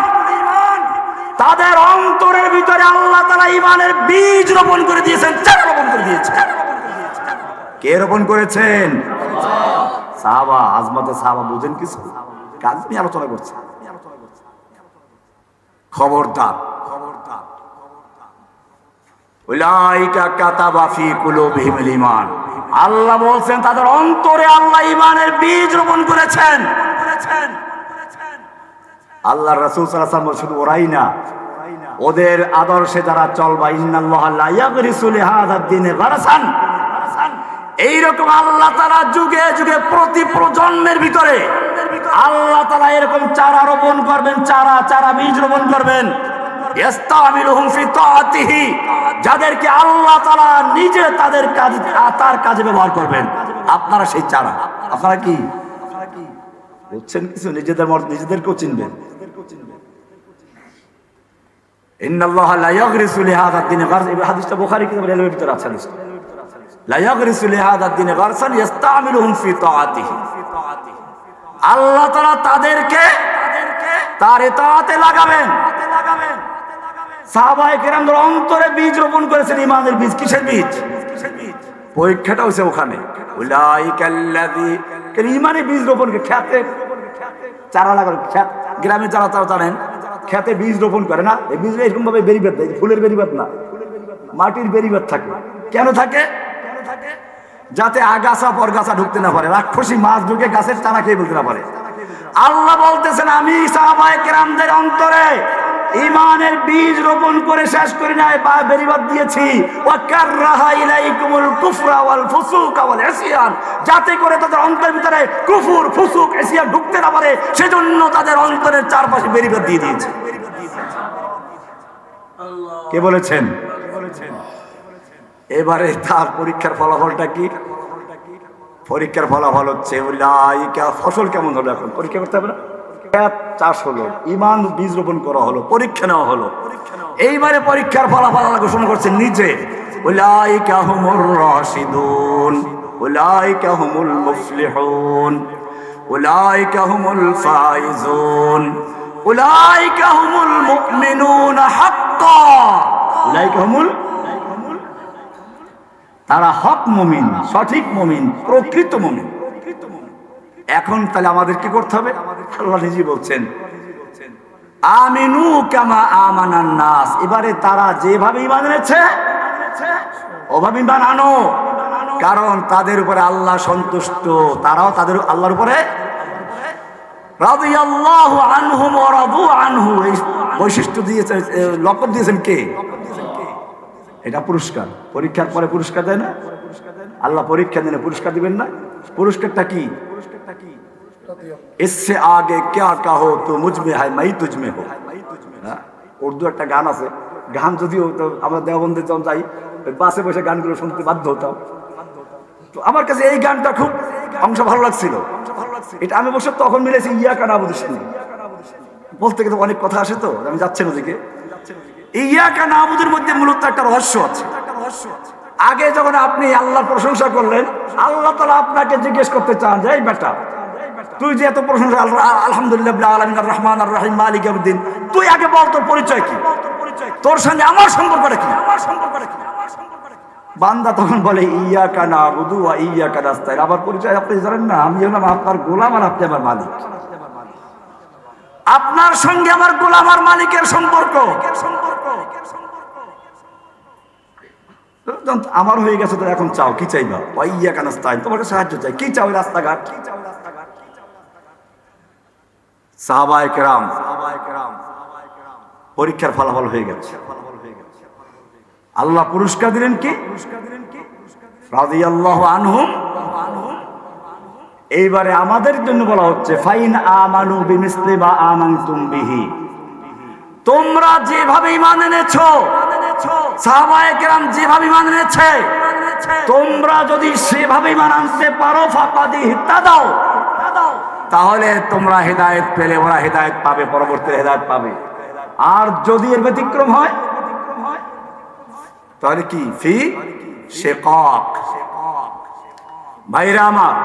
তাদের অন্তরের ভিতরে আল্লাহ তাআলা ঈমানের বীজ রোপণ করে দিয়েছেন, চারা রোপণ করে দিয়েছেন। কে রোপণ করেছেন? সাহাবা। আজমাতে সাহাবা বুঝেন কিছু? কাজ নিয়ে আলোচনা করছে। খবরদার, খবরদার। উলাইকা কাতাবা ফি কুলুবিহিমুল ঈমান, আল্লাহ বলছেন তাদের অন্তরে আল্লাহ ঈমানের বীজ রোপণ করেছেন। আল্লাহ রাসূল সাল্লাল্লাহু আলাইহি ওয়াসাল্লাম শুধু ওরাই না, ওদের আদর্শে যারা চলবা, ইন্নাল্লাহা লা ইয়াগরিসু লিহাযা দ্বীনে গারসান, এইরকম আল্লাহ তাআলা যুগে যুগে প্রতি প্রজন্মের ভিতরে আল্লাহ তাআলা এরকম চারা রোপণ করবেন, চারা চারা বীজ রোপণ করবেন। ইস্তামিলুহুম ফি তাআতিহি, যাদেরকে আল্লাহ তাআলা নিজে তাদের কাজ, তার কাজে ব্যবহার করবেন। আপনারা সেই চারা, আপনারা কি বুঝছেন কিছু? নিজেদেরকেও চিনবেন। ইন্নাল্লাহা লা ইয়াগরিসু লিহাযা দ্বীনে গারসান, এই হাদিসটা বুখারী কিতাবের এলের ভিতরে আছে। লা ইয়াগরিসু লিহাযা দ্বীনে গারসান ইস্তামিলুহুম ফি তাআতিহি, আল্লাহ তাআলা তাদেরকে তার ইতাআতে লাগাবেন। সাহাবায়ে কেরামদের অন্তরে বীজ রোপণ করেছেন, ঈমানের বীজ। কিসের বীজ? পরীক্ষাটা হইছে ওখানে। উলাইকাল্লাযী, ঈমানের বীজ রোপণ করে খেতে চারা লাগানো, খেত গ্রামে যারা তারা জানেন খেতে বীজ রোপণ করে না, এই বীজ এরকম ভাবে বেরিবাদ দেয়, ফুলের বেরিবাদ না, মাটির বেরিবাদ থাকে। কেন থাকে? যাতে আগাছা পরগাছা ঢুকতে না পারে, রাক্ষসী মাছ ঢুকে গাছের টানা খেয়ে বলতে না পারে। আল্লাহ বলতেছেন আমি সাহাবায়ে কেরামদের অন্তরে ঈমানের বীজ রোপণ করে শেষ করি নাই, বা বেরিবাদ দিয়েছি। ওয়া কাররাহা ইলাইকুমুল কুফরা ওয়াল ফুসুকা ওয়াল ইসয়ান, যাতে করে তাদের অন্তরের ভিতরে কুফর, ফুসুক, ইসয়ান ঢুকতে না পারে, সেজন্য তাদের অন্তরের চারপাশে বেরিবাদ দিয়ে দিয়েছে। কে বলেছেন? এবারে তার পরীক্ষার ফলাফলটা কি? পরীক্ষার ফলাফল হচ্ছে উলাইকা, ফসল কেমন হলো? এখন পরীক্ষা করতে হবে না? চাষ হলো, ঈমান বীজ রোপণ করা হলো, পরীক্ষা নেওয়া হলো। এইবারে পরীক্ষার ফলাফল আল্লাহ ঘোষণা করছেন নিজে, উলাইকা হুমুর রাশিদুন, উলাইকা হুমুল মুফলিহুন, উলাইকা হুমুল ফাইজুন, উলাইকা হুমুল মুমিনুনা হাক্কা, উলাইকা হুমুল, তারা হক মুমিন, সঠিক মুমিন, প্রকৃত মুমিন। এখন তাহলে আমাদের কি করতে হবে? আল্লাহ নিজে বলছেন আমিনু কামা আমানান নাস, এবারে তারা যেভাবে ঈমান এনেছে ওভাবে ঈমান আনো, কারণ তাদের উপরে আল্লাহ সন্তুষ্ট, তারাও তাদের আল্লাহর উপরে রাদিয়াল্লাহু আনহুম ওয়া রাদু আনহু, এই বৈশিষ্ট্য দিয়েছেন, লকব দিয়েছেন কে? এটা পুরস্কার। পরীক্ষার পরে পুরস্কার দেয় না আল্লাহ? পরীক্ষা দিলে পুরস্কার দিবেন না? পুরস্কারটা কি? इससे आगे क्या कहो तो मुझ में है मैं तुझ में हो। উর্দু একটা গান আছে, গান যদিও তো আমরা দেওবন্দে যখন যাই বাসে বসে গানগুলো শুনতে বাধ্য হতাম। তো আমার কাছে এই গানটা খুব অংশ ভালো লাগছিল। এটা আমি বসে তখন মিলেছি ইয়াকা নাবুদের সঙ্গে। বলতে গেলে অনেক কথা আসে, তো আমি যাচ্ছি না ওদিকে। ইয়াকা নাবুদের মধ্যে মূলত একটা রহস্য আছে। আগে যখন আপনি আল্লাহর প্রশংসা করলেন, আল্লাহ তাআলা আপনাকে জিজ্ঞেস করতে চান যে এই বেটা, তুই যে এত প্রশংসা, আলহামদুলিল্লাহ রাব্বিল আলামিন আর রহমান আর রহিম মালিক ইয়াউমিদ্দিন, তুই আগে বল তোর পরিচয় কি, তোর সঙ্গে আমার সম্পর্কটা কি? বান্দা তখন বলে ইয়াকা নাবুদু ওয়া ইয়াকা নাস্তাইন, আমার পরিচয় আপনি জানেন না, আমি হলাম আপনার গোলাম আর আপনি আমার মালিক। আপনার সঙ্গে আমার গোলাম আর মালিকের সম্পর্ক আমার হয়ে গেছে, তো এখন চাও কি চাইবা? ওয়া ইয়াকা নাস্তাইন, তোমাকে সাহায্য চাই, কি চাও? রাস্তাঘাট। সাহাবায়ে কেরাম পরীক্ষার ফলাফল হয়ে গেছে, আল্লাহ পুরস্কার দিলেন কি? রাদিয়াল্লাহু আনহুম। এইবারে আমাদের জন্য বলা হচ্ছে ফাইন আমানু বিমিসলি মা আমানতুম বিহি, তোমরা যেভাবে ঈমান এনেছো, সাহাবায়ে কেরাম যেভাবে ঈমান এনেছে, তোমরা যদি সেভাবে ঈমান আনতে পারো ফাকাদ ইহতাদাও, তাহলে তোমরা হেদায়েত পেলে, ওরা হেদায়েত পাবে, পরবর্তী হেদায়েত পাবে। আর যদি এর ব্যতিক্রম হয় তাহলে কি? ফি শিকাক। ভাইরা আমার,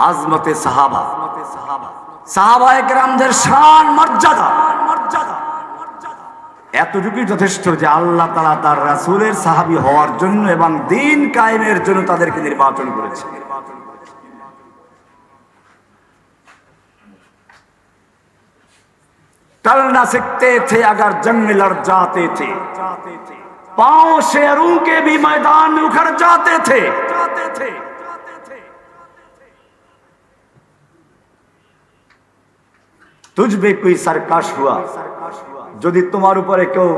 আজমতে সাহাবা, সাহাবায়ে কেরামদের শান মর্যাদা এতটুকুই যথেষ্ট যে আল্লাহ তাআলা তার রাসূলের সাহাবী হওয়ার জন্য এবং দ্বীন কায়েমের জন্য তাদেরকে নির্বাচন করেছে। चलना सीखते थे अगर जंग में लड़ जाते थे, पांव शेरों के भी मैदान में उखड़ जाते थे। तुझ पे कोई सरकश हुआ, यदि तुम्हारे ऊपर क्यों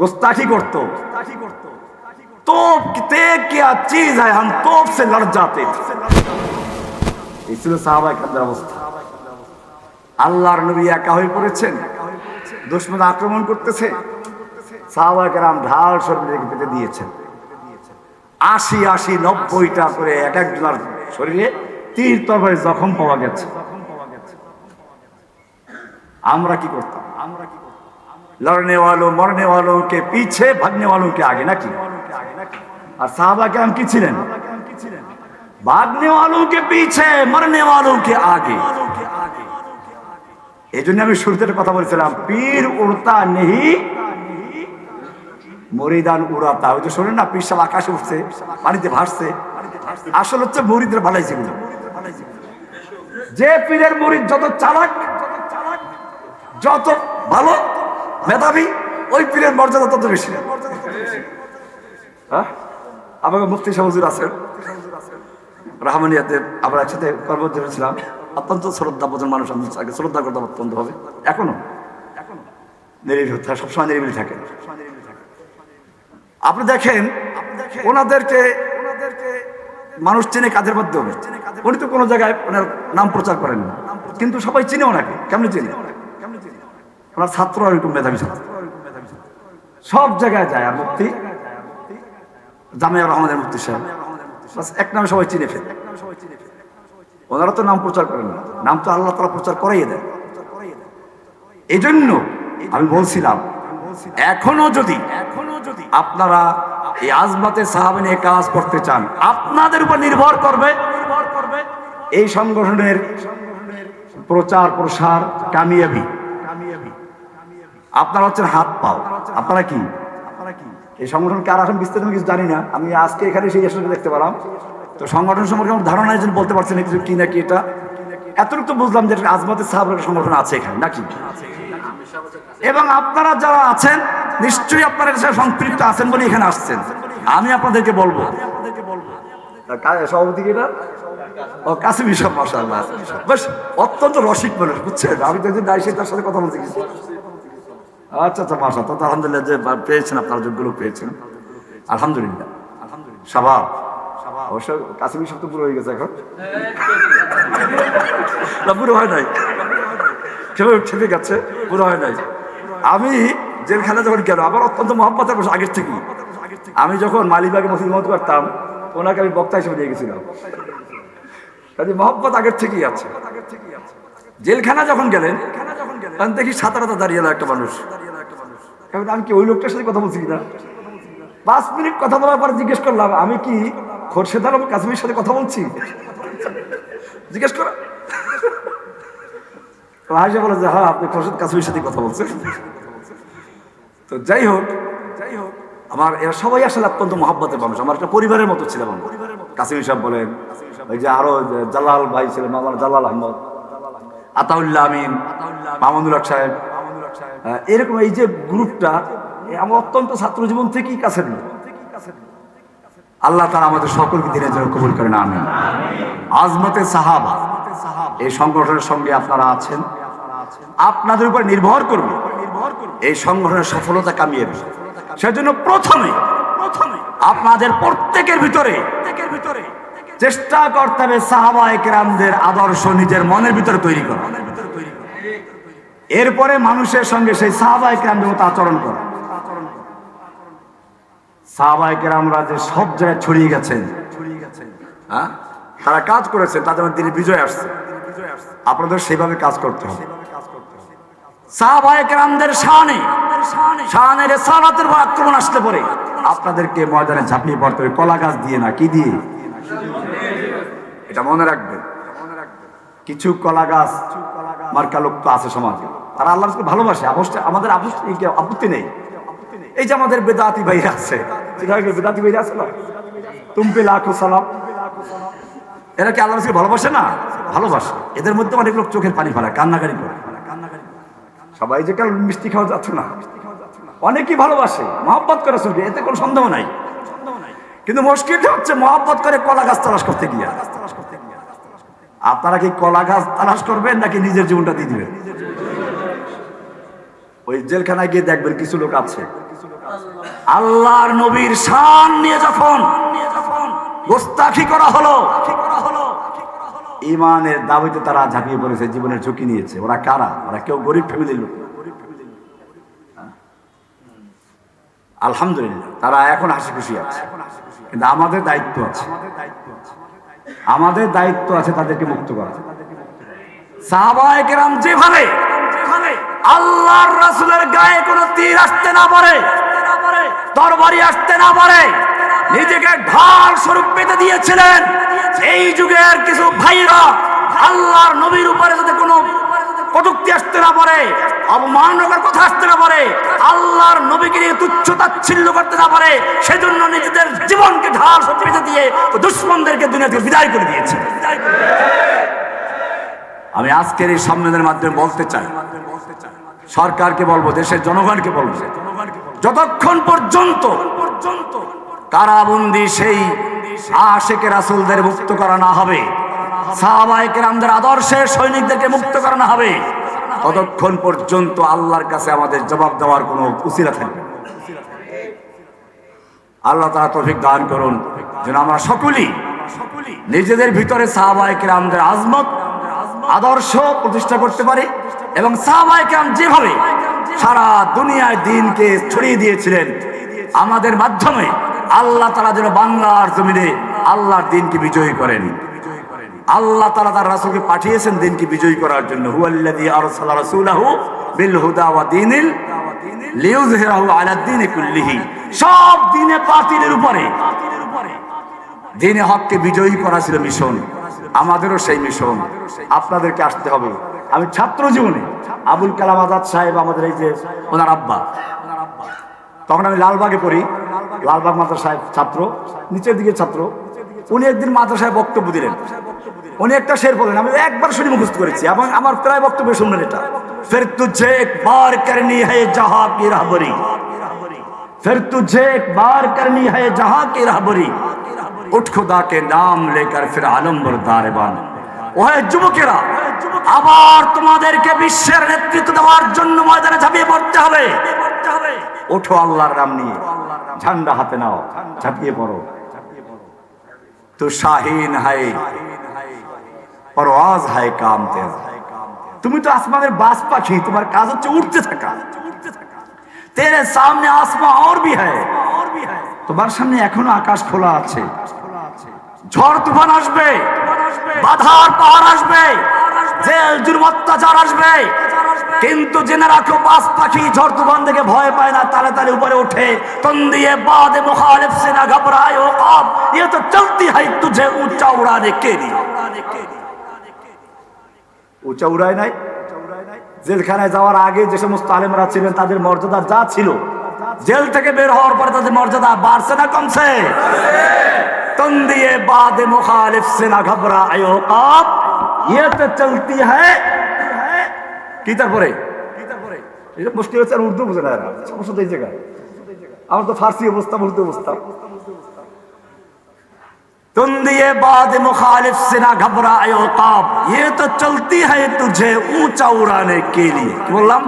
गुस्ताखी करतो, तोप क्या चीज है, हम तोप से लड़ जाते थे। इसलिए साहबा के अवस्था আল্লাহর নবী একা হয়ে পড়েছেন, দুশমন আক্রমণ করতেছে, সাহাবায়ে কেরাম ঢাল শরীরে পেতে দিয়েছেন। 80-90টা করে এক একজনের শরীরে তীর তরবারি জখম পাওয়া গেছে। আমরা কি করতাম? লড়নে वालों मरने वालों के पीछे भागने वालों के आगे, নাকি? আর সাহাবা কেরাম কি ছিলেন? भागने वालों के पीछे मरने वालों के आगे। এই জন্য আমি শুরুতে কথা বলছিলাম, পীর উড়তা নেহি মরিদান উড়াতা। ওই যে শোনেন না, পীর সাহেব আকাশে উঠছে, পানিতে ভাসছে, আসল হচ্ছে মুরিদের ভালাই ছিল। যে পীরের মুরিদ যত চালাক, যত ভালো মেধাবী, ওই পীরের মর্যাদা তত বেশি। আমাকে মুফতি সাহেব হুজুর আছেন রাহমানিয়াতে, আমরা একসাথে কর্মচারী ছিলাম, অত্যন্ত শ্রদ্ধাবোধের মানুষ, আমি তাকে শ্রদ্ধা করতাম অত্যন্ত ভাবে। এখনো নিরিবিলি থাকে, সবসময় নিরিবিলি থাকে। আপনি দেখেন ওনাদেরকে মানুষ চেনে কাদের মাধ্যমে? উনি তো কোনো জায়গায় ওনার নাম প্রচার করেন না, কিন্তু সবাই চিনে ওনাকে। কেমনি চিনে? ওনার ছাত্র একটু মেধাবী ছাত্র, সব জায়গায় যায়। আর মুফতি জামিয়া রহমানের মুফতি সাহেব এক নামে সবাই চিনে ফেলে। ওনারা তো নাম প্রচার করেন না, নাম তো আল্লাহ তাআলা প্রচার করাইয়ে দেন। এই জন্য আমি বলছিলাম, এখনো যদি আপনারা এই আজমাতে সাহাবা নিয়ে কাজ করতে চান, আপনাদের উপর নির্ভর করবে এই সংগঠনের প্রচার প্রসার কামিয়াবি। আপনারা হচ্ছেন হাত পাও। আপনারা কি এই সংগঠনকে আর এখন বিস্তারিত কিছু জানি না, আমি আজকে এখানে সেই আসলে দেখতে পেলাম। তো সংগঠন সম্পর্কে আমার ধারণা এই জন্য বলতে পারছি না কিছু কি নাকি। এটা এতটুকু তো বুঝলাম যে আজমাতে সাহাবার সংগঠন আছে এখানে, নাকি? এবং আপনারা যারা আছেন নিশ্চয়ই আপনারা এর সাথে সম্পৃক্ত আছেন বলে এখানে আসছেন। আমি আপনাদেরকে বলবো, সভাপতি এটা ও কাসিম সাহেব মাশাআল্লাহ, বেশ অত্যন্ত রসিক মানুষ, বুঝছেন? আমি তো একদিন দাইশে তার সাথে কথা বলতে গেছি। আচ্ছা আচ্ছা, মাশাআল্লাহ, আলহামদুলিল্লাহ যে পেয়েছেন, আপনারা যোগ্য লোক পেয়েছেন, আলহামদুলিল্লাহ। শাবাব অবশ্য কাসিম সাহেব তো পুরো হয়ে গেছে এখন, না পুরো হয় নাই, ঠিক আছে, পুরো হয় নাই। আমি জেলখানা যখন গেল, আমার অত্যন্ত মহব্বতের বসে আগের থেকে। আমি যখন মালিবাগে মসজিদ মত করতাম, ওনাকে আমি বক্তা হিসেবে নিয়ে গেছিলাম। কাজে মহব্বত আগের থেকেই আছে। জেলখানা যখন গেলেন, তখন দেখি সাঁতারাতা দাঁড়িয়ে এলো একটা মানুষ। আমি কি ওই লোকটার সাথে কথা বলছি কিনা, 5 মিনিট কথা বলার পরে জিজ্ঞেস করলাম, আমি কি খোরশেদ আলম কাসিমের সাথে কথা বলছি? জিজ্ঞেস করা হাসে বলে যে হ্যাঁ, আপনি খোরশেদ কাসিমের সাথে কথা বলছেন। তো যাই হোক, আমার এরা সবাই আসলে অত্যন্ত মহব্বতের মানুষ, আমার একটা পরিবারের মতো ছিল। কাসিম সাহেব বলেন, ওই যে আরো জালাল ভাই ছিলেন, মাওলানা জালাল আহমদ, আতাউল্লাহ আমিন, মামুনুল হক সাহেব, এরকম এই যে গ্রুপটা আমার অত্যন্ত ছাত্র জীবন থেকেই কাছের লোক। আল্লাহ তাআলা আমাদের সকলকে দিনের জন্য কবুল করেন, আমিন। আজমতে সাহাবা এই সংগঠনের সঙ্গে আপনারা আছেন, আপনাদের উপর নির্ভর করবে এই সংগঠনের সফলতা কামিয়াবি। সেজন্য প্রথমে আপনাদের প্রত্যেকের ভিতরে চেষ্টা করতে হবে সাহাবায়ে কেরামদের আদর্শ নিজের মনের ভিতরে তৈরি করা। এরপরে মানুষের সঙ্গে সেই সাহাবায়ে কেরামদের মতো আচরণ করা। সাহাবায়ে কেরামরা যে সব জায়গায় ছড়িয়ে গেছেন, হ্যাঁ, তারা কাজ করেছেন, তাদের মধ্যে বিজয় আসছে। আপনাদের সেইভাবে কাজ করতে হবে। সাহাবায়ে কেরামদের শানে রিসালাতের উপর আক্রমণ আসলে পরে আপনাদেরকে ময়দানে ঝাঁপিয়ে পড়তে হবে, কলা গাছ দিয়ে না, কি দিয়ে? এটা মনে রাখবেন। কিছু কলা গাছ মার্কা লোক তো আছে সমাজে, তারা আল্লাহ রাসূলকে ভালোবাসে, আমাদের আপত্তি নেই। এই যে আমাদের বেদাতি ভাইরা আছে, বেদাতি ভাইরা আছে না, তুমপে লাখো সালাম, এরা কি আল্লাহ রাসূলকে ভালোবাসে না? ভালোবাসে। এদের মধ্যে অনেক লোক চোখের পানি ফেলে, কান্নাকারি করে। সবাই যে কাল মিষ্টি খাওয়া যাচ্ছে না, অনেকেই ভালোবাসে, মহব্বত করে রাসূলকে, এতে কোনো সন্দেহ নাই। কিন্তু মুশকিলটা হচ্ছে মহব্বত করে কলা গাছ তালাশ করতে গিয়া। আপনারা কি কলা গাছ তালাশ করবেন নাকি নিজের জীবনটা দিয়ে দিবেন? ওই জেলখানায় গিয়ে দেখবেন কিছু লোক আছে আল্লাহর নবীর শান নিয়ে যখন গোস্তাখি করা হলো, ইমানের দাবিতে তারা ঝাঁপিয়ে পড়েছে, জীবনের ঝুঁকি নিয়েছে। ওরা কারা? ওরা কেউ গরিব ফ্যামিলির লোক। আলহামদুলিল্লাহ তারা এখন হাসি খুশি আছে, কিন্তু আমাদের দায়িত্ব আছে, আমাদের দায়িত্ব আছে তাদেরকে মুক্ত করা। সাহাবায়ে কেরাম যেভাবে আল্লাহর রাসূলের গায়ে কোনো তীর আসতে না পারে, তরবারি আসতে না পারে, নিজেকে ঢাল স্বরূপ পেতে দিয়েছিলেন। এই যুগের কিছু ভাইরা আল্লাহর নবীর উপরে যাতে কোনো কটূক্তি আসতে না পারে, অবমাননাকর কথা আসতে না পারে, আল্লাহর নবীকে নিয়ে তুচ্ছ তাচ্ছিল্য করতে না পারে, সেজন্য নিজেদের জীবনকে ঢাল স্বরূপ পেতে দিয়ে দুশমনদেরকে দুনিয়া থেকে বিদায় করে দিয়েছে। আমি আজকের এই সম্মেলনের মাধ্যমে বলতে চাই, সরকারকে বলবো, দেশের জনগণকে বলবো, যতক্ষণ পর্যন্ত কারাবন্দী সেই আশিকে রাসূলদের মুক্ত করা না হবে, সাহাবায়ে কেরামদের আদর্শের সৈনিকদেরকে মুক্ত করা না হবে, ততক্ষণ পর্যন্ত আল্লাহর কাছে আমাদের জবাব দেওয়ার কোনো উসিলা থাকবে না। আল্লাহ তাআলা তৌফিক দান করুন যেন আমরা সকলেই নিজেদের ভিতরে সাহাবায়ে কেরামদের আজমত আদর্শ প্রতিষ্ঠা করতে পারি, এবং সাহাবায়ে কেরাম যেভাবে সারা দুনিয়ায় দ্বীনকে ছড়িয়ে দিয়েছিলেন, আমাদের মাধ্যমে আল্লাহ তাআলা যেন বাংলার জমিনে আল্লাহর দ্বীনকে বিজয়ী করেন। আল্লাহ তাআলা তার রাসূলকে পাঠিয়েছেন দ্বীনকে বিজয়ী করার জন্য। হুয়াল্লাযী আরসালা রাসূলাহু বিল হুদা ওয়া দীনিল লিইয়ুযহিরাহু আলা দ্বীনি কুল্লিহি, সব দ্বীনে বাতিলের উপরে দ্বীনে হককে বিজয়ী করা ছিল মিশন। আমাদেরও সেই মিশন, আপনাদেরকে আসতে হবে। আমি ছাত্র জীবনে আবুল কালাম আজাদ সাহেব, আমাদের এই যে ওনার আব্বা, তখন আমি লালবাগে পড়ি, লালবাগ মাদ্রাসায় ছাত্র, নিচের দিকে ছাত্র। উনি একদিন মাদ্রাসায় বক্তব্য দিলেন, উনি একটা শের বলেন, আমি একবার শুনে মুখস্থ করেছি এবং আমার প্রায় বক্তব্য শুনলেন এটা, ফির তুঝে একবার করনি হ্যায় জাহাঁ কি রাহবরি, ফির তুঝে একবার করনি হ্যায় জাহাঁ কি রাহবরি, উঠ খুদা কে নাম লেকর ফির আলম বরদার বান। ওহে যুবকেরা, আবার তোমাদেরকে বিশ্বের নেতৃত্ব দেওয়ার জন্য ময়দানে ঝাঁপিয়ে পড়তে হবে। ওঠো আল্লাহর নাম নিয়ে, ঝান্ডা হাতে নাও, ঝাঁপিয়ে পড়ো। তো শাহিন হায় পরওয়াজ হায় কাম তেরা, তুমি তো আসমানের বাজ পাখি, তোমার কাজ হচ্ছে উঠতে থাকা। তেরে সামনে আসমান और भी है, তোমার সামনে এখনো আকাশ খোলা আছে। ঝড় তুফান আসবে, বাধার পাহাড় আসবে, জেল জুলুম অত্যাচার আসবে, কিন্তু জেনে রাখো বাজ পাখি ঝড় তুফান থেকে ভয় পায় না, তালে তালে উপরে ওঠে। তুম দিয়ে বাদে মুখালিফ से ना घबराए हो ख्वाब, ये तो चलती है तुझे ऊंचा उड़ाने के लिए। উঁচা উড়ায় নাই। জেলখানায় যাওয়ার আগে যে সমস্ত আলেমরা ছিলেন তাদের মর্যাদা যা ছিল, জেল থেকে বের হওয়ার পরে তাদের মর্যাদা বাড়ছে না কমছে? তুম দিয়ে বাদে মুখালিফ से ना घबराए हो ख्वाब, ये तो चलती है। কি তারপরে এটা মুশকিল হচ্ছে, উর্দু বুঝে না এরা, সমস্যা এই জায়গায়। আমার তো ফার্সি অবস্থা, উর্দু অবস্থা। तुम दिए बाद मुखालिफ से ना घबराए हो ख्वाब, ये तो चलती है तुझे ऊंचा उड़ाने के लिए। बोललाम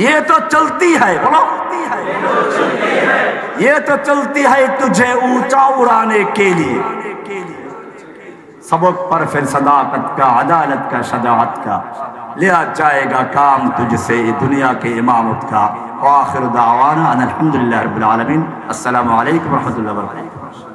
ये तो चलती है, बोलो ये तो चलती है तुझे ऊंचा उड़ाने के लिए। सबक पर फिर सदाकत का, अदालत का, शजाअत का लिया जाएगा काम तुझसे दुनिया के इमामत का। आखिर दावाना अनिल हम्दुलिल्लाहि रब्बिल आलमीन। अस्सलामु अलैकुम व रहमतुल्लाहि व बरकातुहू।